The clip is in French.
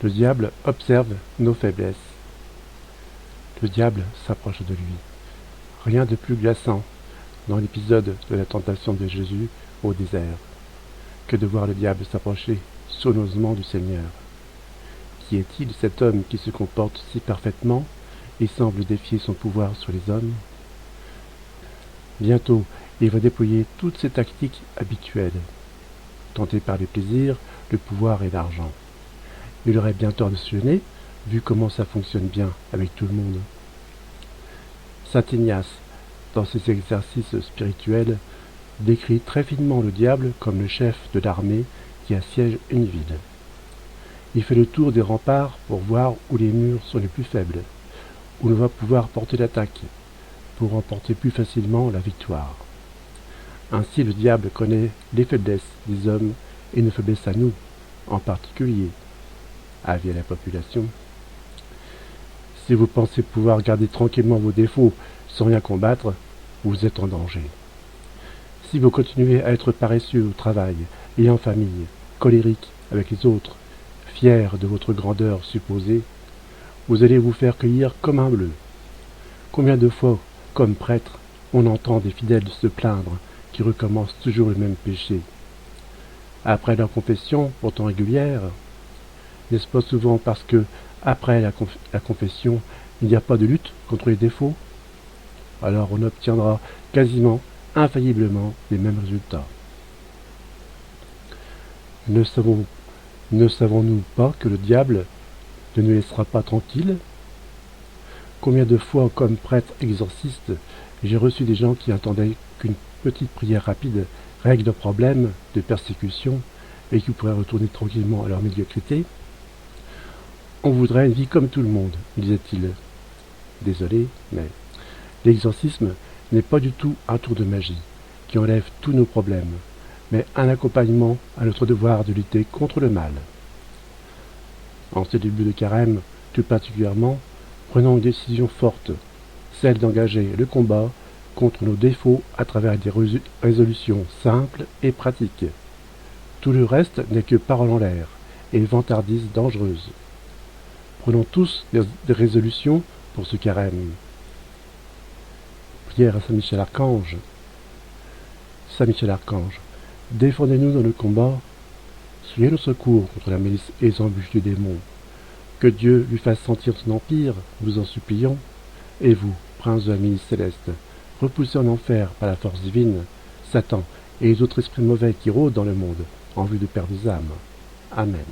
Le diable observe nos faiblesses. Le diable s'approche de lui. Rien de plus glaçant dans l'épisode de la tentation de Jésus au désert que de voir le diable s'approcher sournoisement du Seigneur. Qui est-il cet homme qui se comporte si parfaitement et semble défier son pouvoir sur les hommes? Bientôt, il va déployer toutes ses tactiques habituelles, tenté par les plaisirs, le pouvoir et l'argent. Il aurait bien tort de se gêner, vu comment ça fonctionne bien avec tout le monde. Saint Ignace, dans ses exercices spirituels, décrit très finement le diable comme le chef de l'armée qui assiège une ville. Il fait le tour des remparts pour voir où les murs sont les plus faibles, où l'on va pouvoir porter l'attaque, pour remporter plus facilement la victoire. Ainsi le diable connaît les faiblesses des hommes et nos faiblesses à nous, en particulier. Avis à la population. Si vous pensez pouvoir garder tranquillement vos défauts sans rien combattre, vous êtes en danger. Si vous continuez à être paresseux au travail et en famille, colérique avec les autres, fier de votre grandeur supposée, vous allez vous faire cueillir comme un bleu. Combien de fois, comme prêtre, on entend des fidèles se plaindre qui recommencent toujours le même péché. Après leur confession, pourtant régulière, n'est-ce pas souvent parce que, après la confession, il n'y a pas de lutte contre les défauts? Alors on obtiendra quasiment, infailliblement, les mêmes résultats. Ne savons-nous pas que le diable ne nous laissera pas tranquilles? Combien de fois, comme prêtre exorciste, j'ai reçu des gens qui attendaient qu'une petite prière rapide règle leurs problèmes de persécution et qui pourraient retourner tranquillement à leur médiocrité? On voudrait une vie comme tout le monde, disait-il. Désolé, mais l'exorcisme n'est pas du tout un tour de magie qui enlève tous nos problèmes, mais un accompagnement à notre devoir de lutter contre le mal. En ce début de carême, tout particulièrement, prenons une décision forte, celle d'engager le combat contre nos défauts à travers des résolutions simples et pratiques. Tout le reste n'est que parole en l'air et vantardise dangereuse. Prenons tous des résolutions pour ce carême. Prière à Saint Michel Archange. Saint Michel Archange, défendez-nous dans le combat, soyez notre secours contre la milice et les embûches du démon. Que Dieu lui fasse sentir son empire, nous en supplions. Et vous, prince de la milice céleste, repoussez en enfer par la force divine Satan et les autres esprits mauvais qui rôdent dans le monde en vue de perdre des âmes. Amen.